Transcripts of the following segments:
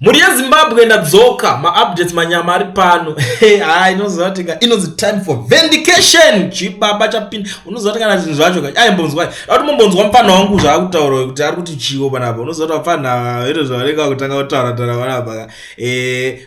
Muri yeZimbabwe ndadzoka ma-updates manyama ari pano. Inoziva kuti inozi time for vindication. Chibaba chapinda. Unoziva kuti kana zvinhu zvacho aimbonzwa. Kuti mumbonzwa mufana wangu zvaakutaura kuti ari kuti chiwo panapa. Unoziva kuti mufana iro zvavareka kutanga kutaura panapa.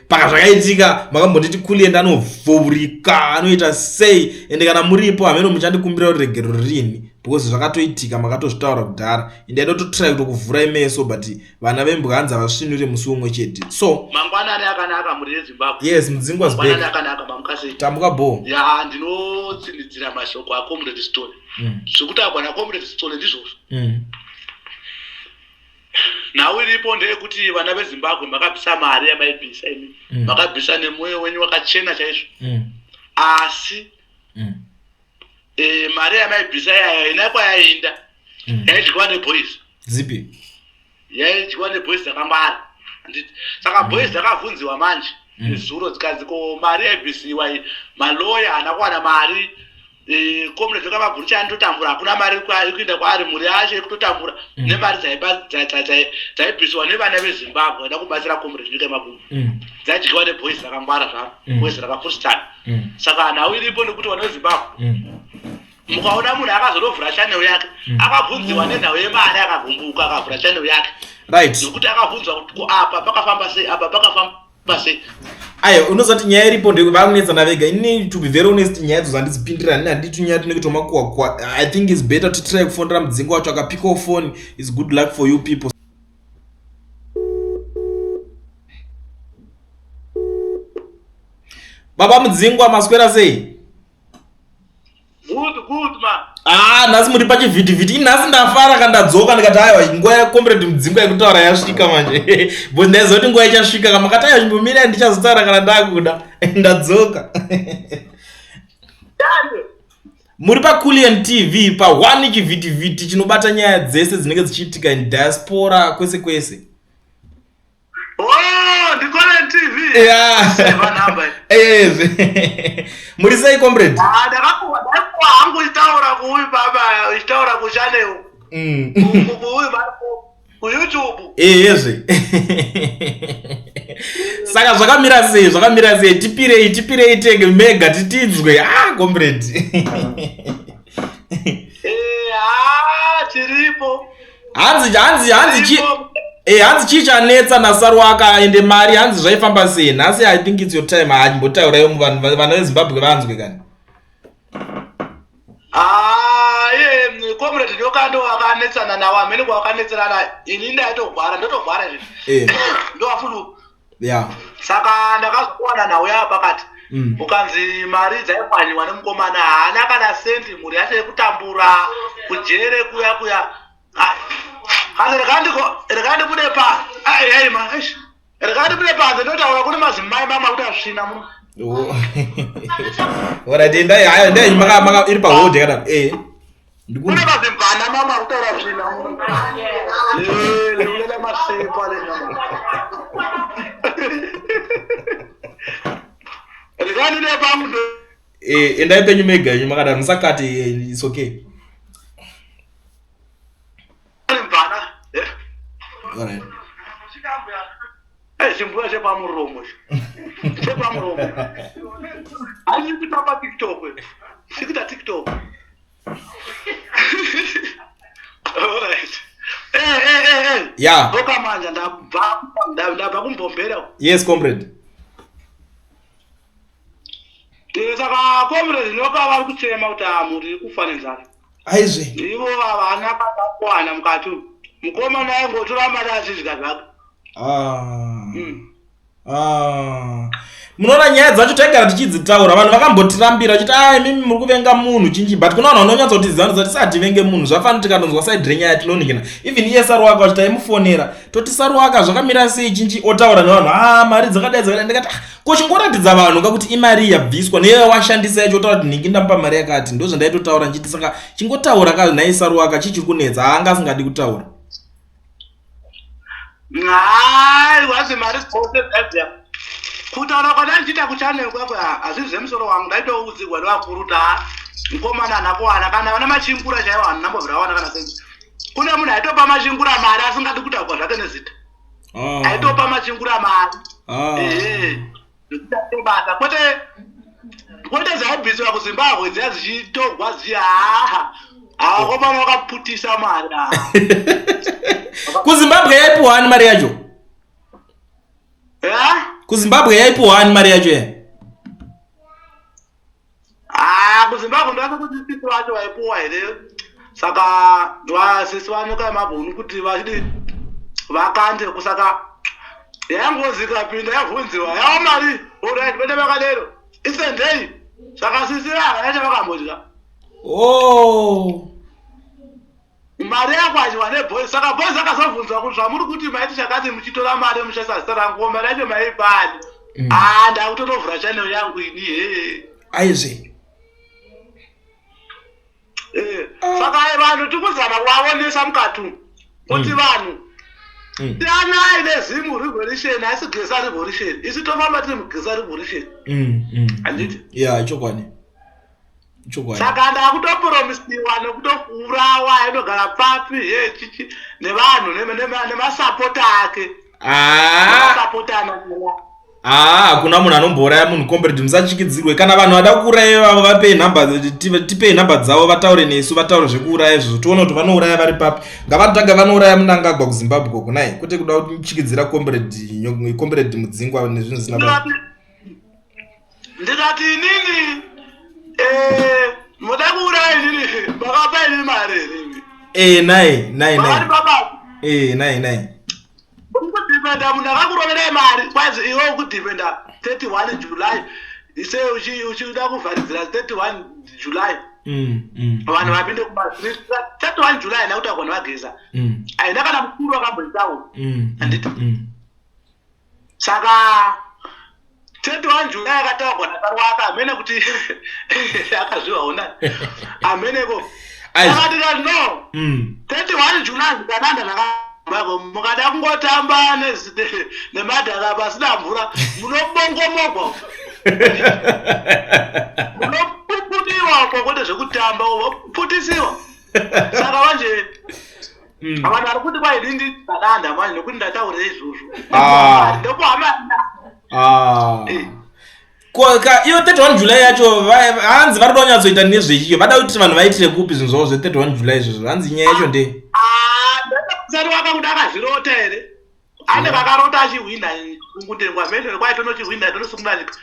Paka zvakaitika makambonditi kuliye ndanovhurika anoita sei ende kana muripo hameno muchandikumbira kuti regero rini. Because zvakatoitika makatozvitaura kudhara ende ndototry kutokuvhura imeso but vana vembwanza havasvinure musi umwe chete. So mangwanani akanaka muri yeZimbabwe. Yes, Mudzingwa's back. Mangwanani akanaka bamukasi. Tambuka bo. Ya ndinotsindidzira mashoko a Comrade Story. Zvekuti agwana Comrade Story ndizvozvo. Nawe iripo ndeyekuti vana veZimbabwe makabvisa mari yamaibvisa imi. Makabvisa nemwoyo wenyu wakachena chaizvo. Asi mari yamaibvisa yayo ina kwayaenda. Yaidyiwa neboys. Zipi? Yaidyiwa neboys dzakangwara. Saka boys dzakavhunziwa manje. Zuro dzikazi ko mari yaibvisiwa maloya anakuwana mari. Comrade vakabvurcha anototambura hakuna mari kuenda kwaari muri yacho yekutotambura nemari dzaibvisiwa nevana veZimbabwe vada kubatsira Comrade nyika yemabumu dzadyiwa neboys dzakangwara zvavo boys rakapuristana. Saka nhau iripo nekuti vana veZimbabwe mukaona munhu akazorovhura chanel yake akabvunziwa nenhau yemari akagumbuka akavhura chanel yake right nokuti akabvunzwa kuti apa pakafamba sei apa pakafamba sei. Ayo unoziva kuti nyaya iripo ndevanoedzana vega. Ini to be very honest nyaya dzo dzandizipindira nini handiti nyaya tinenge tomakuwakwa. I think it's better to try kufondera Mudzinga wacho akapika phone. Is good luck for you people. Baba Mudzingwa maswera sei? Good man. Nhasi muri pachivhitivhiti. Nhasi ndafara kandadzoka ndikati aiwa nguva yaComrade Mudzingwa yekutaura yasvika manje. But ndaiziva kuti nguva ichasvika kama makati aiwa chimbomira ndichazotaura kana ndakuda. Ndadzoka. Muri paCoolian TV pa 1 chivhitivhiti chinobata nyaya dzese dzinenge dzichiitika in diaspora kwese kwese. Coolian TV. Yes. Muri sei Comrade? Ndakakuwa hangu itaura kuuyi baba itaura kuchannel. Kuuyi baba ku YouTube. Yes. Saka zvakamira sei tipirei tenge mega titidzwe. Comrade. Tiripo. Hanzi chichanetsa nasaru waka ende mari hanzi zvaifamba sei. Nhasi I think it's your time. Hachimbotaurayo vana veZimbabwe vanzwe kani. Comrade ndokando wakanetsana nawo amene kwakanetserana ini ndaitogwara ndotogwara izvi. Ndowafulu. Yeah. Saka ndakazokuwana nawo yapakati. Ukanzi mari dzaipwanyiwa nemukomana haana kana sendi muri yacho yekutambura kujere kuya. Kana rekandibude pa. Rekandibude pa ndotaura kuti mazimai mama kuti asvina muno. Ora tenda hayo ndai maka iri pa hold kana ndikuna bazimbana mama kutaura asvina muno. Lele masepa le mama. Rekandibude pa mundo. Endai penyu mega makada musakati it's okay. Alright. Chimbuya chepamuromo. Chepamuromo. Achitamba TikTok. Sikuita TikTok. Alright. Yeah. Boka manja ndabva kumbombera. Yes Comrade. Saka Comrade nokava kuchema kuti muri kufanira. Aizve. Ivo vana vakakwana mukati. Mukomana yangotora mari azvizika zvake. Munoona nyaya dzacho taigara tichidzitaura vanhu vakambotirambira vachiti mimi muri kuvenga munhu chinji but kuna vanhu vanonyatsa kutiziva kuti tisativenge munhu zvafanira tikanonzwa side renyaya tinoningina even iye saruwaka vachiti taimufonera toti saruwaka zvakamira sei chinji otaura nevanhu mari dzakadai ndikati kochingoratidzwa vanhu kakuti imari yabviswa neye washandisa yacho otaura kuti nhingi ndamupa mari yakati ndozvandaitotaura nchiti saka chingotaura kanhai saruwaka chichiri kunetsa anga asingadi kutaura. Wazi mari dzose dzabva kutaura kwana ndichita kuchannel kwako azvizi zvemusoro wangu ndaitoudzirwa nevakuru ta mukomana anakuwana kana vana machingura chaiwo hanhu nambobvira wana kana senzi kune munhu aitopa machingura mari asingadi kutaurwa zvake nezita. aitopa machingura mari basa kwete zaibhisiwa kuzimbabwe dziya dzichitogwa ziya akopana wakaputisa mari kuzimbabwe yaipiwa ani mari yacho kuzimbabwe yaipiwa ani mari yacho kuzimbabwe ndovati kuti sisi vacho vaipiwa here saka vasisi vanoka mabhunu kuti vachidi vakande kusaka yangozika pinda yavhunziwa yava mari orit vete vakadero isendei saka sisi vana yacho vakambodya mari yakwachiwa neboys saka boys akazobvunzwa kuti zvamuri kuti maiti chakati muchitora mari muchasa zita rangu mari yacho maipani ndakutotovhura chanel yangu ini aizve saka vanhu tikuzama kuvaonesa mukatu kuti vanhu tianai nezimu revolution haisi gesa revolution isi tofamba tiri mugesa revolution handiti chokwadi saka ndakutopromisiwa nekutourawa ainogara papi chichi nevanhu nemasapota ake hakuna munhu anombouraya munhu comrade musachikidzirwe kana vanhu vada kuuraya vavo vapei nhamba tipei nhamba dzavo vataure nesu vataure zvekuuraya izvozvo tione kuti vanouraya vari papi ngavatanga vanouraya munangagwa kuzimbabwe kokunai kwete kuda kuti muchikidzira comrade mudzingwa nezvinhu zvisina ndikati inini muda kuuraya inini makapa ini mari nai kudhipenda munhu akakuroverai mari kwanzi iwe kudhipenda 31 July ise uchida kuvharidzira 31 July vanhu vapinde kumastreet 31 July nakuti agona vageza aina kana mukuru wakambonitaura handiti saka 31 July akataurwa nakarwaka amene kuti akazviwaona ameneko akatika no 31 July zikananda mukada kungotamba nemadhaka pasina mvura munobongomogwa munopuputiwa kwakwete zvekutamba voputisiwa saka manje vanhu vari kuti kwaidindi dzadanda manje nokuti ndataurira izvozvo ndopohamana iyo 31 July yacho hanzi vari kunyatsoita nezvechiyo vada kuti vanhu vaitire kupi zvinhu zvavo zve31 July izvozvo hanzi nyaya yacho ndei sari wakakuda akazvirota here anenge akarota achihwinda kungutengwa mhene kwai tonochihwinda tonosungunanika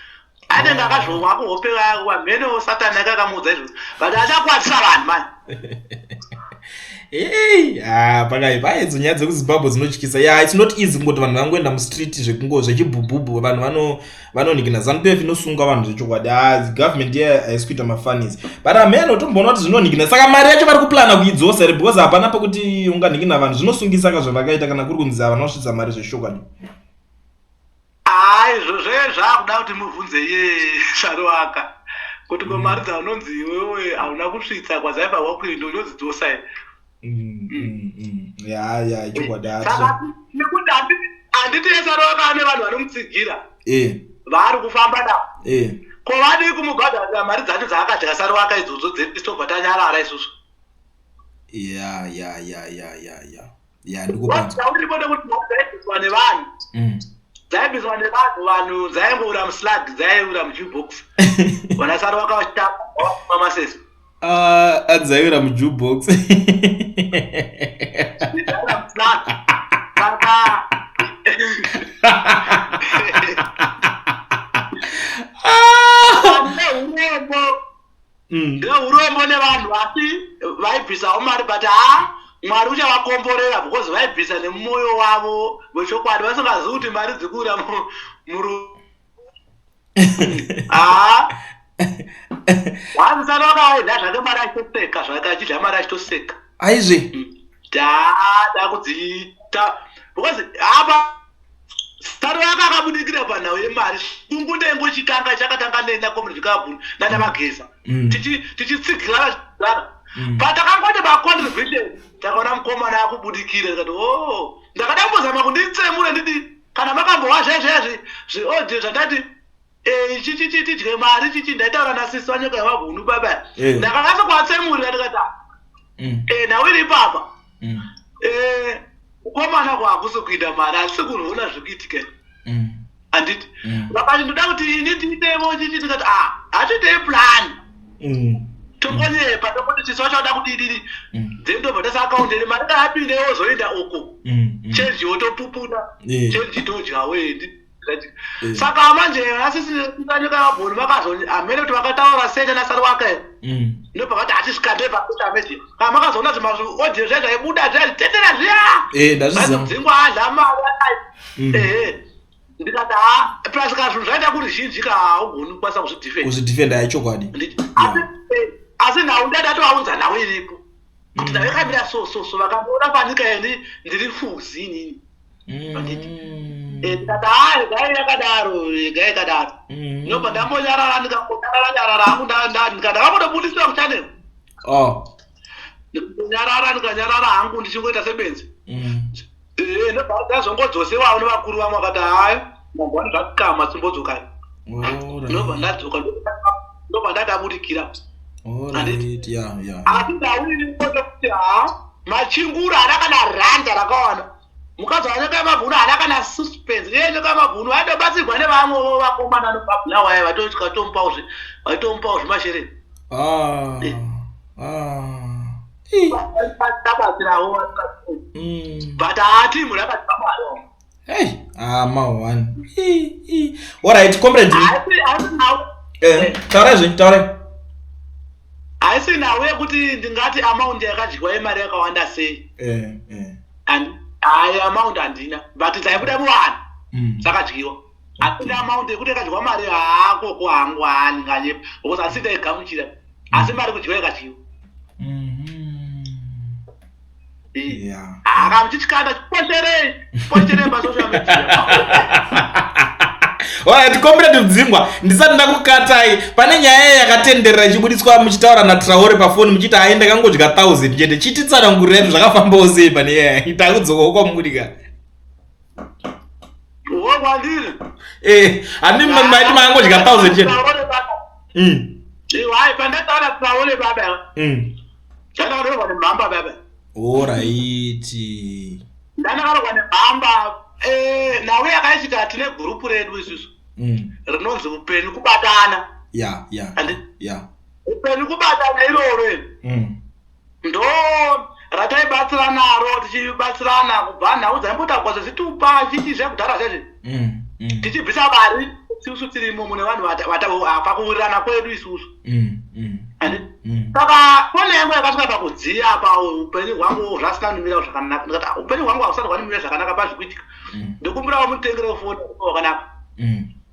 anenge akazvomwa kuhope wamhene satani ake akamuudza izvozvo but achakwatisa vanhu mani paedzo nyaya dzekuzimbabwe dzinotyisa it's not easy kungoti vanhu vangoenda mustreet zvechibhubhubhu vanhu vanonikina ZANU-PF inosunga vanhu zvechokwadi government ye haisi kuita mafanis but amene utomboona kuti zvinonikina saka mari yacho vari kuplana kuidzosa here because hapana pekuti unganikina vanhu zvinosungisa ka zvavakaita kana kuri kunzi vanosvitsa mari zvechokwadi izvozvo zvakuda kuti mubvunze iye Sarwaka kuti kwemari dzaunonzi iwewe hauna kusvitsa kwazaipa wakuenda unodzidzosa here chokwadi nekuti handiti Sarwaka ane vanhu vanomutsigira vari kufamba navo ko vadi kumugadhara mari dzacho dzaakadya Sarwaka idzodzo dzitobva tanyarara isusu ndikupauripote kuti dzaibviswa nevanhu dzaibviswa nevanhu vanhu dzaingoura muslag dzaiura mujukebox vana Sarwaka vachitamba mamasesi adzaiura mujukebox ndeurombo nevanhu asi vaibvisawo mari but mwari uchavakomborera because vaibvisa nemumwoyo wavo wechokwadi vasingazivi kuti mari dzikuura wanzisana wakawaida zvake mari achitoseka zvake achidya mari achitoseka aizve da kudziita because apa Sarwaka akabudikira panhau yemari kungundengo chikanga chakatanga nena comrade Kabhunu nanamageza tichitsigirana but akangoti macontribution takaona mukomana akubudikira tikati ndakada kumbozama kunditsemura nditi kana makambowa zvezvezvi zveodhe zvandati tidye mari chichi ndaitaura nasisi wanyoka yamabhunu baba ndakanyatsa kuvatsemurira tikati nhau iri ipapa kukomana kwakusi kuita mari asi kunoona zvikuitika handiti vakati ndoda kuti ini tiitevo chichi tikati hatitei plan tongonyepa tongoti chiso chauda kudidiri dzendobva tasa akaundere mari kaapindewo zoenda uko chenji wotopupuna chenji todya wendi saka manje asisikanekabhoni amene kuti vakataura sete nasari wake ndopakati hatisvikande pakutamedi kaa makazoona zvimaodhio zvaizva ibuda zvatetera zviya dzingwa adla mari ndikati plus kazvinhu zvaita kuti zhinji kaugoni kukwanisa kuzvidhifenda yachokwadi asi nhau ndadatoaudza nhau iripo kuti nhau yakamira so vakandiona panika ini ndiri fuzi inini ndikati gai yakadaro nobva ndambonyarara ndikanyarara hangu ndikandakambotobudisira kuchanel ndikanyarara hangu ndichingoita sebenzi ndobva ndazongodzosewawo nevakuru vamwe vakati hayi mangwani zvakukama simbodzokani ndobva ndadzoka ndobva ndadaburikira asi ndauririnikotokuti machinguru haana kana randa rakawana mukadzi wanyoka mabhunu haana kana suspense yenyoka mabhunu aitobatsirwa nevamwewo vakomana nobabhulawaya vaitomupawo zvimashereni tabatsirawo but hatimu rakatibamaro mahwani alright comrade taurai haisi nhau yekuti ndingati amaundi yakadyiwa yemari yakawanda sei hayi amaundi handina but dzaibuda muvanhu dzakadyiwa asi amaundi yekuti yakadyiwa mari haakoko hangu haandinganyepa because hasita igamuchira asi mari kudyiwa yakadyiwa akamuchichikanda chiposherei pasocial media alright comrade Mudzingwa, ndisati ndakukatai pane nyaya yakatenderera ichibudiswa muchitaura naTraore pafoni muchiti aenda kangodya 1000 chete chititsanangurira zvakafambawo sei pane nyaya itakudzoka kwamudika handi maiti makangodya 1000 chete hai pandataura Traore baba ndanakarogwa nemhamba baba alright ndanakarogwa nemhamba nhau yakaisika tine gurupu redu isusu rinonzi upenyu kubatana upenyu kubatana iroro ndo rataibatsira naro tichibatsirana kubva nhau dzaimbotagwa zvitupa chichi zvekudhara zvezve tichibvisa mari isusu tirimo mune vanhu pakuwirirana kwedu isusu saka kone yangu yakasvika pakudziya paupenyu hwangu zvasina kumira zvakanaka ndikati upenyu hwangu hausati hwanimira zvakanaka pazvikuitika ndikumbirawo mutengere foni wakanaka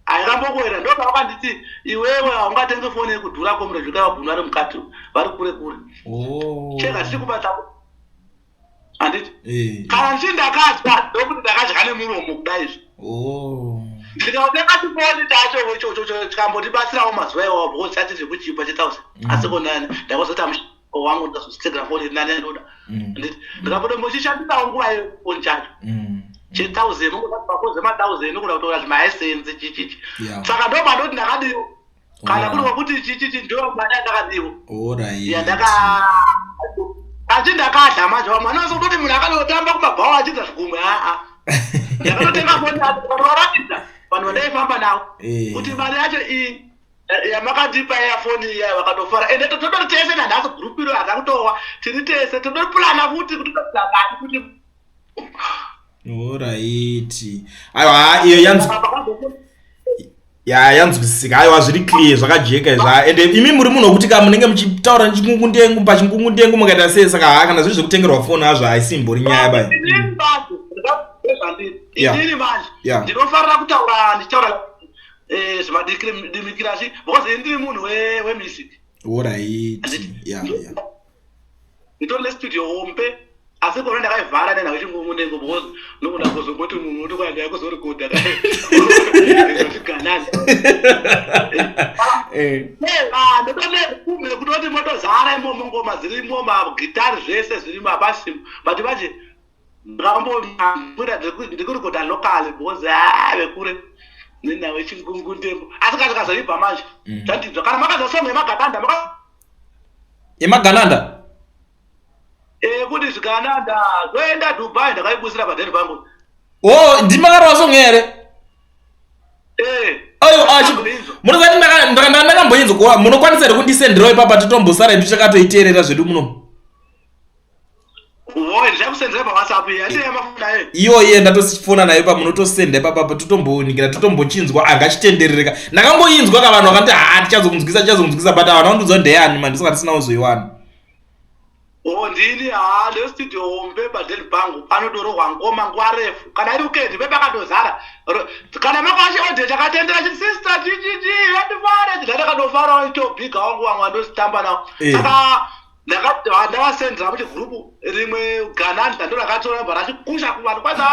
aikambokuwera ndoka vakanditi iwewe haungatenge foni yekudhura komre zvika vabhunu vari mukati vari kure kure chega tiri kubatako handiti kana ndichindakadya ndokuti ndakadya nemuromo kudaizvo ndikaoneka tifoni tacho chikambotibatsirawo mazuva iwawo because chati zvekuchipa che1000 asi konani ndakazoti wangu ndikazozvitegera foni nani anoda ndikapotombochishandisawo nguva yefoni chacho che1000 mungoakoze ma1000 nokuda kutora zvimaesense chichichi saka ndoba ndoti ndakadiwo kana kuri kwakuti chichichi ndo mari yandakadiwo achindakadla macho manaso kutoti munhu akanotamba kumabhawa achidza zvikumwe yakatotenga foni varatidza vanhu vandaifamba navo kuti mari yacho iyi yamakandipa yafoni iya vakatofara ende todori tese nanhasi gurupu iro hatakutowa tiri tese todopurana kuti todozakani kuti alright aiwa iyo yanzwisisika aiwa zviri clear zvakajeka izva ende imi muri munhu wekuti ka munenge muchitaura nechingungundengu pachingungundengu mukaita sei saka kana zviri zvekutengerwa foni hazvo haisimbori nyaya bai inini manje ndinofarira kutaura ndichitaura zvimadimikirachi because ndiri munhu wemusic alright nditori nestudio hombe asi kona ndakaivhara nenhau yechingungundengu because nokuda kuzongoti munhu oti kwandaya kuzorikodha zviganani ndotonekume kutoti motozara imomo ngoma dzirimo magitari zvese zviri mabasimu but vache ndakambomira ndikurikodha local because vekure nenhau yechingungundengu asi kati kazoibva manje zvandibva kana makazosonga yemagananda yemagananda kuti zvikananda zoenda Dubai ndakaibusira padeni pangu. Oh, ndimakarawa songe here? Munozati ndakamboinzwa kuwa munokwanisa here kundisenderawo ipapa titombosara idu takatoiteerera zvedu muno. Ndichakusendera paWhatsApp yamafuna iye ndatosifona nayo pa munotosenda ipapa totombonikira totombochinzwa angachitenderereka. Ndakamboinzwa ka vanhu vakati tichazomunzwisa but avana kundudza ndeyani man ndisingati sina uzoiwana. Ndini ndo studio hombe padeni pangu panodorohwa ngoma nguva refu kana iri ukendi pepakatozara kana makashaodhe chakatendera chisista yandifare ndakatofarawo itobhiga wangu wamwe andositamba nawo saka ndavasendera kuti gurupu rimwe ganani dando rakatora bva rachikusha kuvanhu kwanza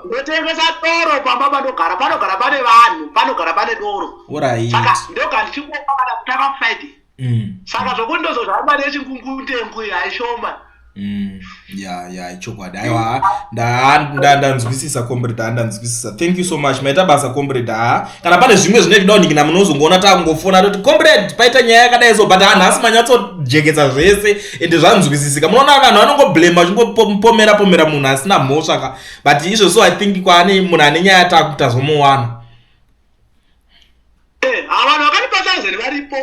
ndotengesa doro pamba panogara pane vanhu panogara pane doro saka ndoga ndichingopakada kutaka Friday saka zvokuti ndozozvamba nechingungundengu haishoma chokwadi aiwa ndanzwisisa comrade ndanzwisisa. Thank you so much maita basa comrade. Kana pane zvimwe zvinenge dauningina munozongoona takungofona toti comrade paita nyaya yakadai so but anhu asi manyatsojeketsa zvese ende zvanzwisisika. Munoona vanhu vanongoblame vachingopomera munhu asina mhosva ka but izvo so I think kwaane munhu ane nyaya tazomuwana. Vanhu vakanipa 1000 varipo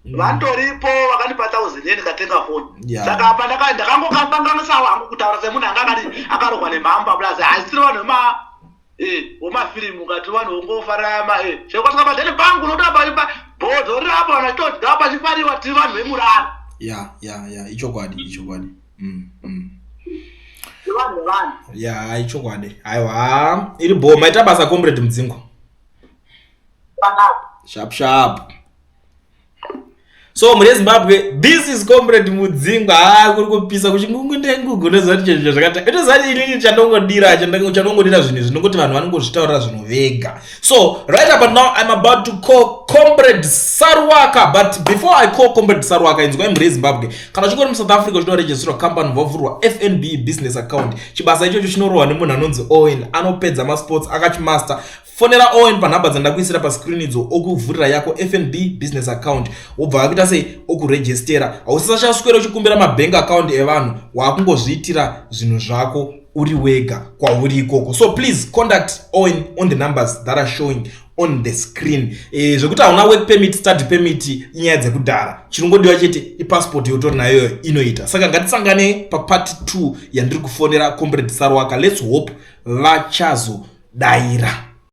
vandoripo vakanipa 1000 ndikatenga foni saka apa ndakangokanganisa wangu kutaura semunhu anga akati akarogwa nemhamba plus haisiri vanhu vomafirimu ngati vanhu vongofarama zvekwasvika padeni pangu notoa bhodho rirapo vanhu vachitodya pachifariwa tiri vanhu vemurara ichokwadi vanhu ichokwadi aiwa iri bho maita basa comrade Mudzingwa sharp. So muri Zimbabwe this is comrade Mudzingwa kuri kupisa kuchingungundengugu ndozati chezvo zvakata ndozati inini chandongodira zvinhu zvinongoti vanhu vanongozvitaurira zvinhu vega. So right about now I'm about to call comrade Sarwaka, but before I call comrade Sarwaka inzwa muri Zimbabwe kana chingori mu South Africa chinoregistrwa company vavhurwa FNB business account. Chibasa ichocho chinorohwa nemunhu anonzi Owen anopedza masports akachimaster. Fonera Owen panhamba dzandakuisira pa screen idzo okuvhurira yako FNB business account wobva wakuita sei okuregistera. Hausasaswera uchikumbira mabank account evanhu wakungozviitira zvinhu zvako uri wega kwauri ikoko. So please contact Owen on the numbers that are showing on the screen. Zvekuti hauna work permit, study permit, inyaya dzekudhara. Chinongodiwa chete ipassport yotori nayo inoita. Saka ngatisangane pa part 2 yandiri kufonera comrade Sarwaka. Let's hope vachazodaira.